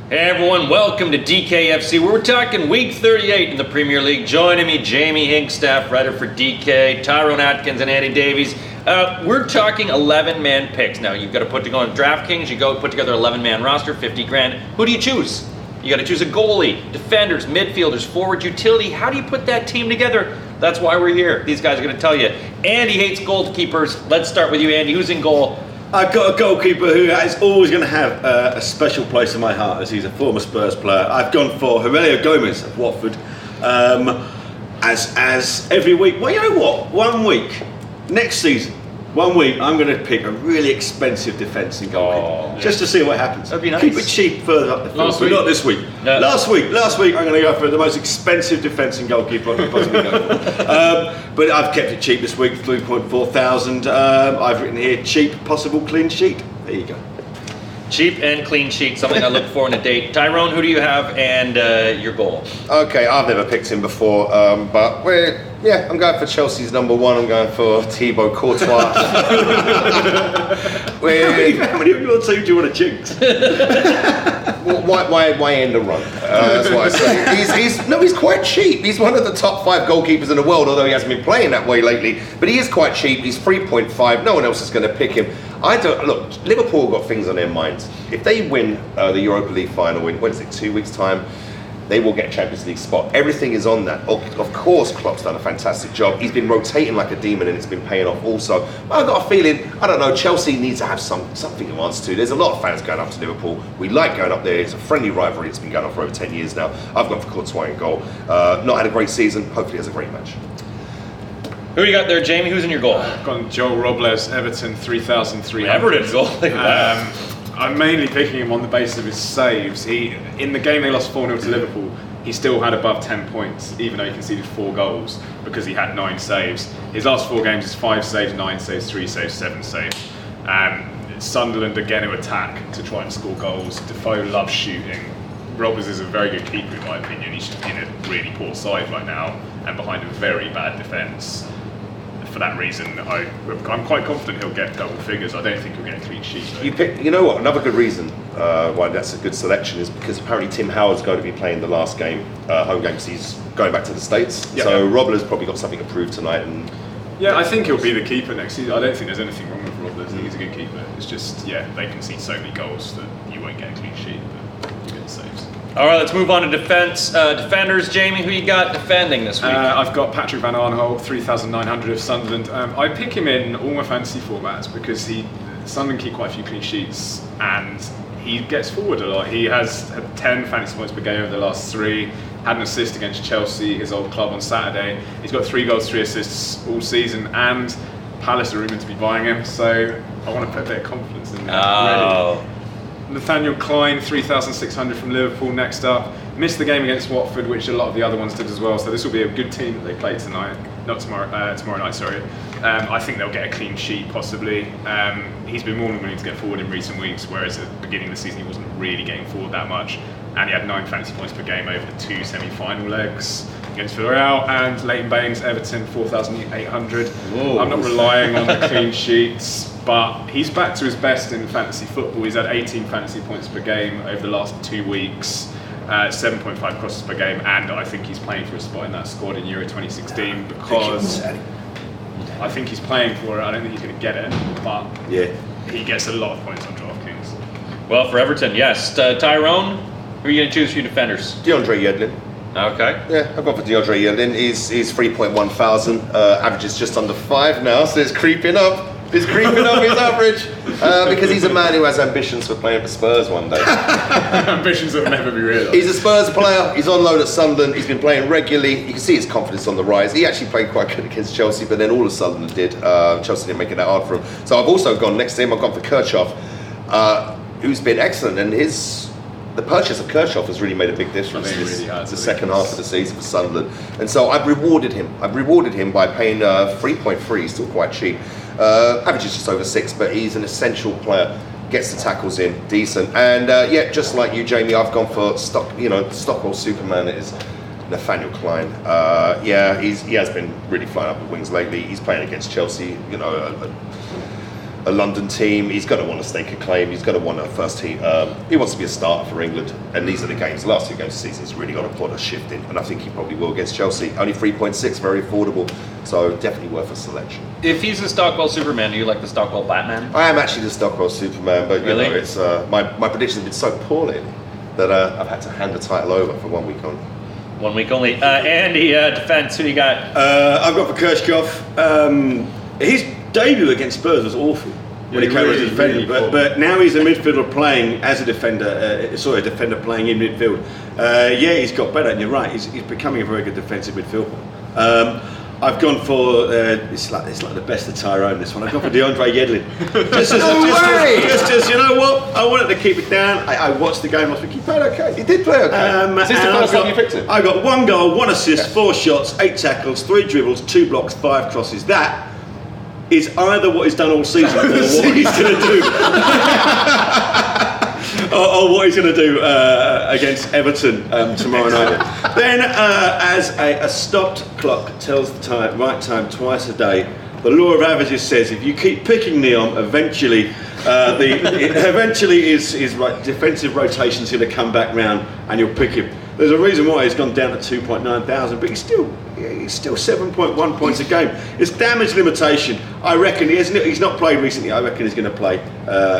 Hey everyone, welcome to DKFC. We're talking week 38 in the Premier League. Joining me, Jamie Hinkstaff, writer for DK, Tyrone Atkins and Andy Davies. We're talking 11-man picks. Now, you've got to put together on DraftKings, you go put together an 11-man roster, 50 grand. Who do you choose? You got to choose a goalie, defenders, midfielders, forward, utility. How do you put that team together? That's why we're here. These guys are going to tell you. Andy hates goalkeepers. Let's start with you, Andy. Who's in goal? I've got a goalkeeper who is always going to have a special place in my heart, as he's a former Spurs player. I've gone for Aurelio Gomez of Watford. As every week, well, you know what? 1 week, next season, 1 week, I'm going to pick a really expensive defence goalkeeper, just to see what happens. That'd be nice. Keep it cheap further up the field. Last week. Not this week. No. Last week, I'm going to go for the most expensive defence goalkeeper I could possibly go for. But I've kept it cheap this week, 3.4 thousand. I've written here, cheap, possible clean sheet. There you go. Cheap and clean sheet, something I look for in a date. Tyrone, who do you have and your goal? Okay, I've never picked him before, but I'm going for Chelsea's number one. I'm going for Thibaut Courtois. How many of your team do you want to jinx? Why end a run? That's what I say. He's quite cheap. He's one of the top 5 goalkeepers in the world, although he hasn't been playing that way lately. But he is quite cheap. He's 3.5. No one else is going to pick him. Look, Liverpool got things on their minds. If they win the Europa League final in, 2 weeks' time, they will get a Champions League spot. Everything is on that. Of course, Klopp's done a fantastic job. He's been rotating like a demon and it's been paying off also. But I've got a feeling, I don't know, Chelsea needs to have something to answer to. There's a lot of fans going up to Liverpool. We like going up there. It's a friendly rivalry. It's been going on for over 10 years now. I've gone for Courtois in goal. Not had a great season. Hopefully has a great match. Who you got there, Jamie? Who's in your goal? I've gone Joel Robles, Everton, 3,300. Everton goal. I'm mainly picking him on the basis of his saves. In the game they lost 4-0 to Liverpool, he still had above 10 points, even though he conceded 4 goals, because he had 9 saves. His last 4 games is 5 saves, 9 saves, 3 saves, 7 saves. Sunderland are going to attack to try and score goals. Defoe loves shooting. Robles is a very good keeper in my opinion. He's in a really poor side right now and behind a very bad defence. For that reason, I'm quite confident he'll get double figures. I don't think he'll get a clean sheet. You know what? Another good reason why that's a good selection is because apparently Tim Howard's going to be playing the last game, home game, because he's going back to the States. Yeah. So Robles probably got something to prove tonight. And yeah, I think he'll be the keeper next season. I don't think there's anything wrong with Robles. I think he's a good keeper. It's just, they concede so many goals that you won't get a clean sheet, but you get the saves. All right, let's move on to defense. Defenders, Jamie, who you got defending this week? I've got Patrick Van Arnholt, 3,900 of Sunderland. I pick him in all my fantasy formats because Sunderland keep quite a few clean sheets and he gets forward a lot. He has had 10 fantasy points per game over the last 3. Had an assist against Chelsea, his old club, on Saturday. He's got 3 goals, 3 assists all season, and Palace are rumoured to be buying him, so I want to put a bit of confidence in there already. Nathaniel Klein, 3,600 from Liverpool next up. Missed the game against Watford, which a lot of the other ones did as well, so this will be a good team that they play tonight. Not tomorrow night, sorry. I think they'll get a clean sheet, possibly. He's been more than willing to get forward in recent weeks, whereas at the beginning of the season he wasn't really getting forward that much. And he had 9 fantasy points per game over the 2 semi-final legs against Villarreal. And Leighton Baines, Everton, 4,800. I'm not relying on the clean sheets, but he's back to his best in fantasy football. He's had 18 fantasy points per game over the last 2 weeks, 7.5 crosses per game, and I think he's playing for a spot in that squad in Euro 2016 because I think he's playing for it. I don't think he's going to get it, but he gets a lot of points on DraftKings. Well, for Everton, yes. Tyrone, who are you going to choose for your defenders? DeAndre Yedlin. Okay. Yeah, I've gone for DeAndre Yedlin. He's 3.1 thousand. Average is just under 5 now, so it's creeping up. He's creeping up his average because he's a man who has ambitions for playing for Spurs one day. Ambitions that will never be realised. He's a Spurs player. He's on loan at Sunderland. He's been playing regularly. You can see his confidence on the rise. He actually played quite good against Chelsea, but then all of Sunderland did. Chelsea didn't make it that hard for him. So I've also gone next to him. I've gone for Kirchhoff, who's been excellent, and the purchase of Kirchhoff has really made a big difference. The second half of the season for Sunderland, and so I've rewarded him. By paying 3.3. He's still quite cheap. Average is just over 6, but he's an essential player. Gets the tackles in, decent, and just like you, Jamie, I've gone for Stockwell Superman. It is Nathaniel Klein. He has been really flying up the wings lately. He's playing against Chelsea, a London team. He's going to want to stake a claim. He's going to want a first team. He wants to be a starter for England. And these are the games. The last 2 games of the season, he's really got to put a shift in. And I think he probably will against Chelsea. Only 3.6, very affordable. So definitely worth a selection. If he's the Stockwell Superman, do you like the Stockwell Batman? I am actually the Stockwell Superman, but Really? you know, it's my predictions have been so poorly that I've had to hand the title over for 1 week on. 1 week only. Andy, defense, who you got? I've got for Kirchhoff. His debut against Spurs was awful when he came as a defender, but now he's a midfielder playing as a defender, a defender playing in midfield. He's got better, and you're right, he's becoming a very good defensive midfielder. I've gone for it's like the best of Tyrone. This one, I've gone for DeAndre Yedlin. Just as you know what, I wanted to keep it down. I watched the game last week. He played okay. He did play okay. Is this the first time you picked him? I got 1 goal, 1 assist, 4 shots, 8 tackles, 3 dribbles, 2 blocks, 5 crosses. That is either what he's done all season or what he's going to do. or what he's going to do against Everton tomorrow night. Then, as a stopped clock tells the right time twice a day, the law of averages says if you keep picking Neon, eventually his defensive rotation's going to come back round and you'll pick him. There's a reason why he's gone down to 2.9 thousand, but he's still 7.1 points a game. It's damage limitation. I reckon he's not played recently. I reckon he's going to play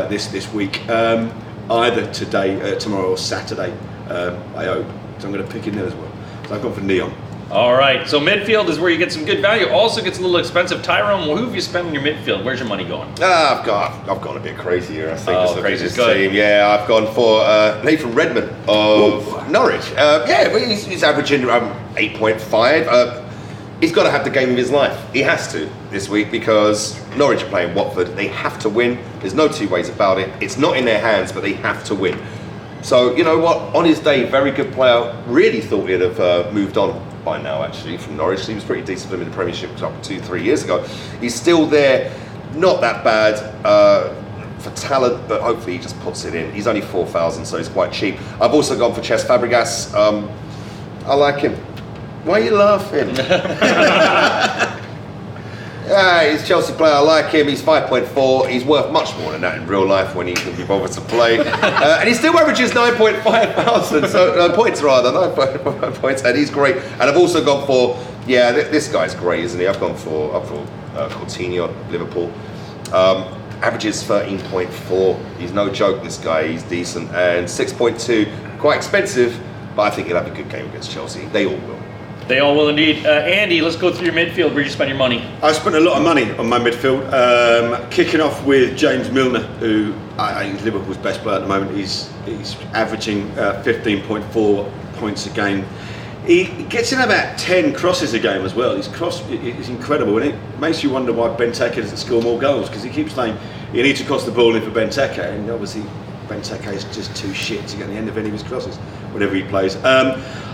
this week, either today, tomorrow, or Saturday. I hope. So I'm going to pick him there as well. So I've gone for Neon. All right, so midfield is where you get some good value. Also gets a little expensive. Tyrone, who have you spent in your midfield? Where's your money going? I've gone a bit crazy here. I think Oh, just looking at crazy, this good. team. Yeah, I've gone for Nathan Redmond of Norwich. But he's averaging 8.5. He's got to have the game of his life. He has to this week because Norwich are playing Watford. They have to win. There's no two ways about it. It's not in their hands, but they have to win. So you know what? On his day, very good player. Really thought he'd have moved on by now, actually, from Norwich. He was pretty decent for him in the Premiership up 2-3 years ago. He's still there, not that bad for talent, but hopefully he just puts it in. He's only 4,000, so he's quite cheap. I've also gone for Cesc Fabregas. I like him. Why are you laughing? He's a Chelsea player. I like him. He's 5.4. He's worth much more than that in real life when he can be bothered to play. And he still averages 9.5 thousand points rather, 9.5 points, and he's great. And I've also gone for this guy's great, isn't he? I've gone for Coutinho, Liverpool. Averages 13.4. He's no joke. This guy. He's decent, and 6.2. Quite expensive, but I think he'll have a good game against Chelsea. They all will. They all will indeed. Andy, let's go through your midfield. Where you spend your money? I spent a lot of money on my midfield, kicking off with James Milner, who is Liverpool's best player at the moment. He's averaging 15.4 points a game. He gets in about 10 crosses a game as well. His cross is incredible, and it makes you wonder why Benteke doesn't score more goals, because he keeps saying you need to cross the ball in for Benteke, and obviously Benteke is just too shit to get the end of any of his crosses, whatever he plays.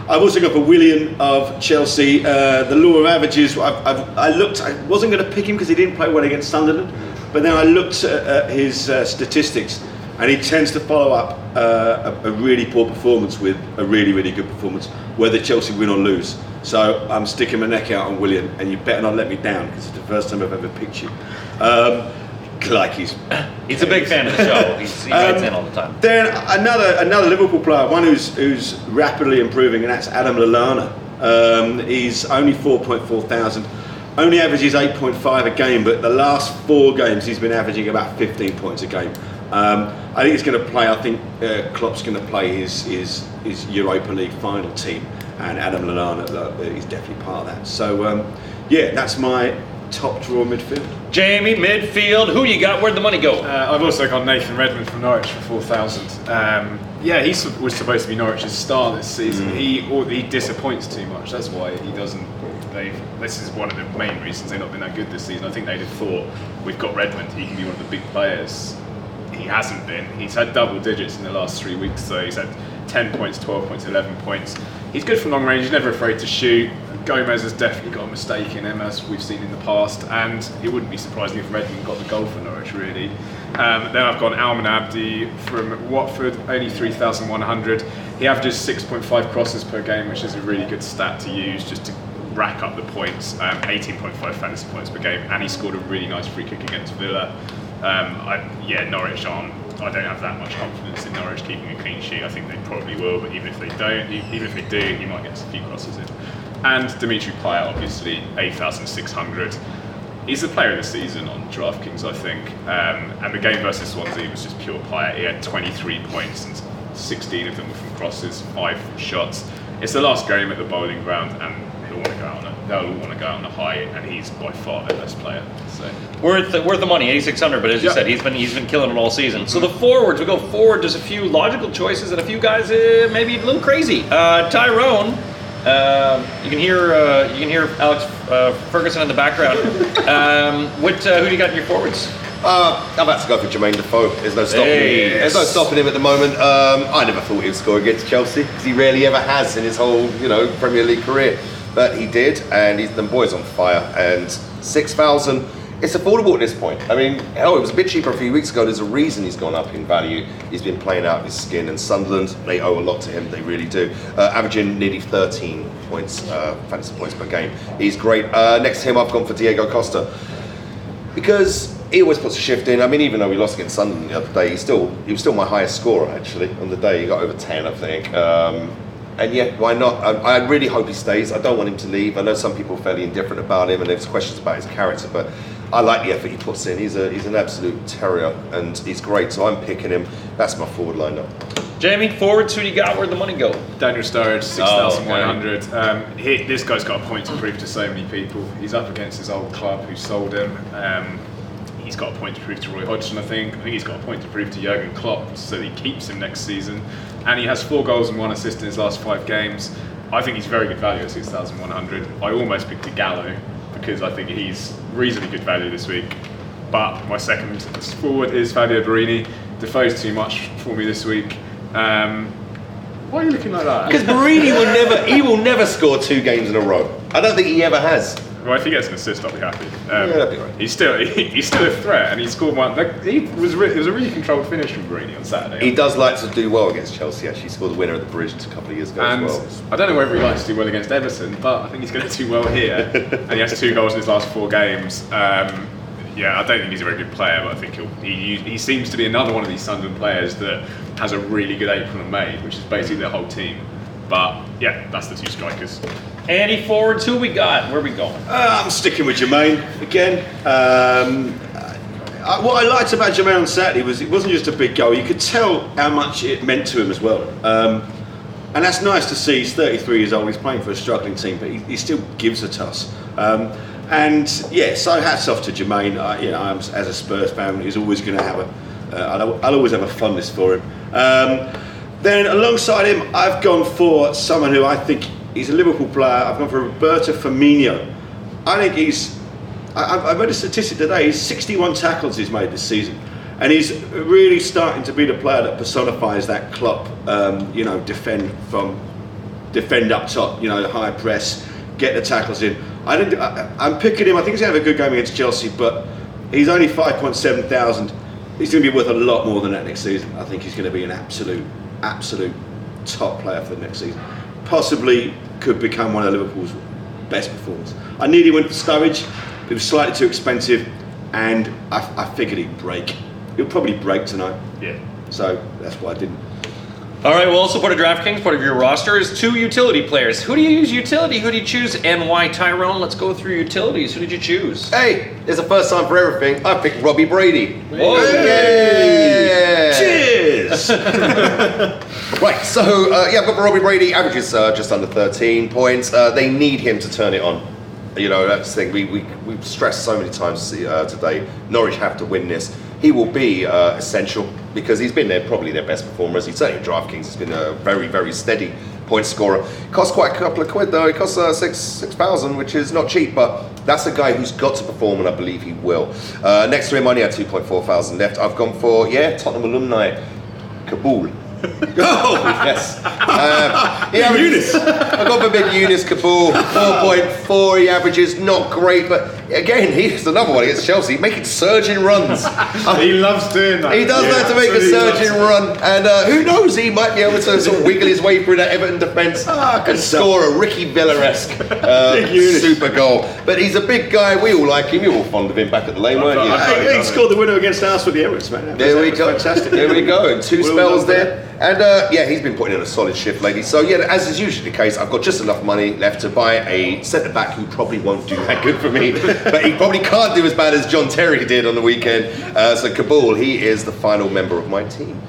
I've also got for Willian of Chelsea. The law of averages, I looked, I wasn't going to pick him because he didn't play well against Sunderland, but then I looked at his statistics, and he tends to follow up a really poor performance with a really, really good performance, whether Chelsea win or lose. So I'm sticking my neck out on Willian, and you better not let me down, because it's the first time I've ever picked you. He's a big fan of the show. He writes in all the time. Then another Liverpool player, one who's rapidly improving, and that's Adam Lallana. He's only 4.4 thousand, only averages 8.5 a game, but the last 4 games he's been averaging about 15 points a game. I think he's going to play. I think Klopp's going to play his Europa League final team, and Adam Lallana is definitely part of that. So that's my top draw midfield. Jamie, midfield. Who you got? Where'd the money go? I've also got Nathan Redmond from Norwich for 4,000. He was supposed to be Norwich's star this season. He disappoints too much. That's why he doesn't. This is one of the main reasons they've not been that good this season. I think they'd have thought, we've got Redmond, he can be one of the big players. He hasn't been. He's had double digits in the last 3 weeks, so he's had 10 points, 12 points, 11 points. He's good from long range, he's never afraid to shoot. Gomez has definitely got a mistake in him, as we've seen in the past, and it wouldn't be surprising if Redmond got the goal for Norwich, really. Then I've got Alman Abdi from Watford, only 3,100. He averages 6.5 crosses per game, which is a really good stat to use just to rack up the points. 18.5 fantasy points per game, and he scored a really nice free kick against Villa. Norwich aren't. I don't have that much confidence in Norwich keeping a clean sheet. I think they probably will, but even if they don't, even if they do, he might get a few crosses in. And Dimitri Payet, obviously, 8,600. He's the player of the season on DraftKings, I think. And the game versus Swansea was just pure Payet. He had 23 points and 16 of them were from crosses, 5 from shots. It's the last game at the Bowling Ground, and they'll all want to go out on a high, and he's by far their best player. So worth the money, 8,600. But as you said, he's been killing it all season. So the forwards, we go forward. There's a few logical choices and a few guys maybe a little crazy. Tyrone, you can hear Alex Ferguson in the background. Who do you got in your forwards? I'm about to go for Jermaine Defoe. There's no stopping him. There's no stopping him at the moment. I never thought he would score against Chelsea because he rarely ever has in his whole, Premier League career. But he did, and the boy's on fire. And 6,000, it's affordable at this point. I mean, hell, it was a bit cheaper a few weeks ago. There's a reason he's gone up in value. He's been playing out of his skin, and Sunderland, they owe a lot to him. They really do. Averaging nearly 13 points, fantasy points per game. He's great. Next to him, I've gone for Diego Costa because he always puts a shift in. I mean, even though we lost against Sunderland the other day, he was still my highest scorer actually on the day. He got over 10, I think. And yet, why not? I really hope he stays. I don't want him to leave. I know some people are fairly indifferent about him, and there's questions about his character, but I like the effort he puts in. He's an absolute terrier, and he's great. So I'm picking him. That's my forward lineup. Jamie, forwards, who do you got? Where'd the money go? Daniel Sturridge, 6,100. This guy's got a point to prove to so many people. He's up against his old club who sold him. He's got a point to prove to Roy Hodgson, I think he's got a point to prove to Jurgen Klopp, so he keeps him next season. And he has 4 goals and 1 assist in his last 5 games. I think he's very good value at 6,100. I almost picked Gallo because I think he's reasonably good value this week. But my second forward is Fabio Borini. Defoe's too much for me this week. Why are you looking like that? Because Borini will never score 2 games in a row. I don't think he ever has. Well, if he gets an assist, I'll be happy. That'd be right. He's still a threat, and he scored one. It was a really controlled finish from Borini on Saturday. He does like to do well against Chelsea. Actually, he scored the winner at the Bridge a couple of years ago and as well. I don't know whether he likes to do well against Everton, but I think he's going to do well here. And he has 2 goals in his last 4 games. I don't think he's a very good player, but I think he seems to be another one of these Sunderland players that has a really good April and May, which is basically their whole team. But yeah, that's the 2 strikers. Any forwards, who we got? Where are we going? I'm sticking with Jermaine again. What I liked about Jermaine on Saturday was it wasn't just a big goal. You could tell how much it meant to him as well. And that's nice to see. He's 33 years old. He's playing for a struggling team, but he still gives a toss. So hats off to Jermaine. I'm as a Spurs fan, he's always going to have I'll always have a fondness for him. Then alongside him, I've gone for someone who I think he's a Liverpool player. I've gone for Roberto Firmino. I think I read a statistic today. He's 61 tackles he's made this season, and he's really starting to be the player that personifies that Klopp. Defend up top. High press, get the tackles in. I'm picking him. I think he's going to have a good game against Chelsea, but he's only 5.7 thousand. He's going to be worth a lot more than that next season. I think he's going to be an absolute top player for the next season. Possibly could become one of Liverpool's best performers. I nearly went for Sturridge. It was slightly too expensive, and I figured he'd break. He'll probably break tonight. Yeah. So that's why I didn't. All right, well, also part of DraftKings, part of your roster is 2 utility players. Who do you use utility? Who do you choose, and why? Tyrone, let's go through utilities. Who did you choose? Hey, there's a first time for everything. I picked Robbie Brady. Whoa. Yay! Cheers! Right, so I've got Robbie Brady. Averages just under 13 points. They need him to turn it on. That's the thing. We've stressed so many times today. Norwich have to win this. He will be essential because he's been probably their best performer. He's certainly in DraftKings. He's been a very, very steady point scorer. Costs quite a couple of quid though. It costs 6,000, which is not cheap, but that's a guy who's got to perform, and I believe he will. Next to him, I only had 2.4 thousand left. I've gone for Tottenham alumni, Kabul. Oh yes. I've gone for big Eunice Kabul, 4.4 he averages, not great, but again, he's another one against Chelsea, making surging runs. He loves doing that. He does that to make a surging run, and who knows, he might be able to sort of wiggle his way through that Everton defence and score a Ricky Villa-esque super goal. But he's a big guy, we all like him, you were all fond of him back at the lane, weren't you? He scored the winner against Arsenal at the Emirates, man. There we go. Fantastic. There we go. And two Well spells done there. And yeah, he's been putting in a solid shift lately. So yeah, as is usually the case, I've got just enough money left to buy a centre back who probably won't do that good for me, but he probably can't do as bad as John Terry did on the weekend. So Kabul, he is the final member of my team.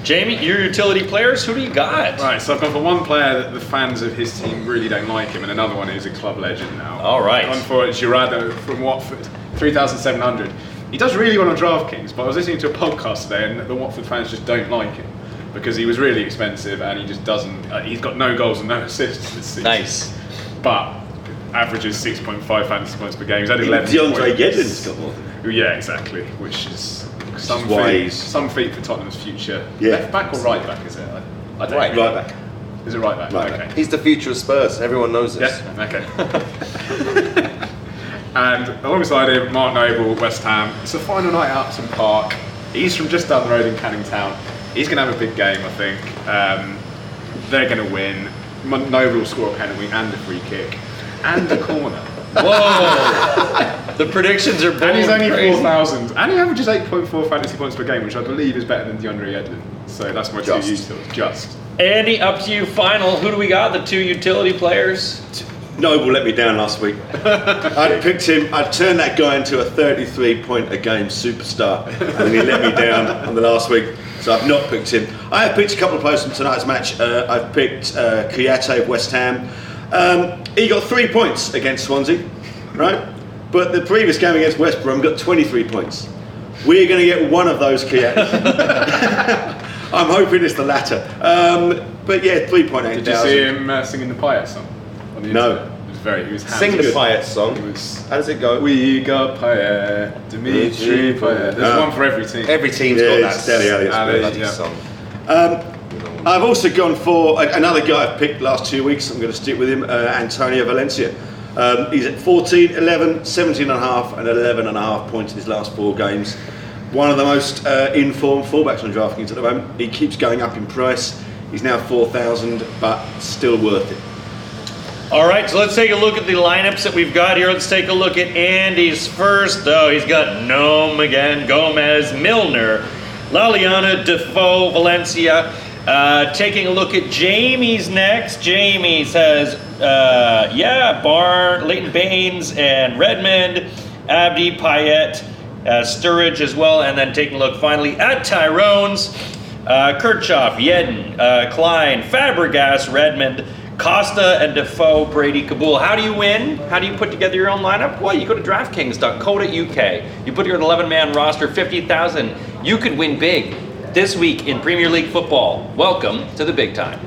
Jamie, your utility players, who do you got? Right, so I've gone for one player that the fans of his team really don't like him, and another one who's a club legend now. All right. I've gone for Girardo from Watford, 3,700. He does really well on DraftKings, but I was listening to a podcast today, and the Watford fans just don't like him because he was really expensive, and he just doesn't. He's got no goals and no assists this season. Nice. But averages 6.5 fantasy points per game. He's had 11 DeAndre points. Yedlin's got more than that. Yeah, exactly. Which is some why feat, he's- some feat for Tottenham's future. Yeah. Left back or right back, is it? I don't Right. know. Right back. Is it right back? Right Okay. He's the future of Spurs. Everyone knows this. Yeah, okay. And alongside him, Mark Noble, West Ham. It's a final night at Upton Park. He's from just down the road in Canning Town. He's going to have a big game, I think. They're going to win. Noble will score a penalty and a free kick and a corner. Whoa! The predictions are bold. And he's only crazy. 4,000. And he averages 8.4 fantasy points per game, which I believe is better than DeAndre Yedlin. So that's my Just. two utils. Just. Andy, up to you. Final. Who do we got? The two utility players. Noble let me down last week. I'd picked him, I'd turned that guy into a 33-point-a-game superstar, and he let me down on the last week, so I've not picked him. I have picked a couple of players from tonight's match. I've picked Kouyaté of West Ham. He got 3 points against Swansea, right? But the previous game against West Brom got 23 points. We're going to get one of those Kouyaté. I'm hoping it's the latter. But yeah, 3.8 Did you see him singing the Payet song? On the No. internet? He was Sing the hammered. Payet song. It was, How does it go? we got Payet, Dimitri Payet. There's one for every team. Every team's Yeah, got it's Dele Alli's that bloody yeah. song. I've also gone for another guy I've picked last 2 weeks. I'm going to stick with him, Antonio Valencia. He's at 14, 11, 17.5 and 11.5 points in his last 4 games. One of the most informed fullbacks on DraftKings at the moment. He keeps going up in price. He's now 4,000, but still worth it. All right, so let's take a look at the lineups that we've got here. Let's take a look at Andy's first. Oh, he's got Gnome again, Gomez, Milner, Laliana, Defoe, Valencia. Taking a look at Jamie's next. Jamie's has, Barn, Leighton Baines, and Redmond, Abdi, Payet, Sturridge as well. And then taking a look finally at Tyrone's, Kirchhoff, Yedden, Klein, Fabregas, Redmond, Costa and Defoe, Brady, Kabul. How do you win? How do you put together your own lineup? Well, you go to DraftKings.co.uk. You put your 11-man roster, 50,000. You could win big this week in Premier League football. Welcome to the big time.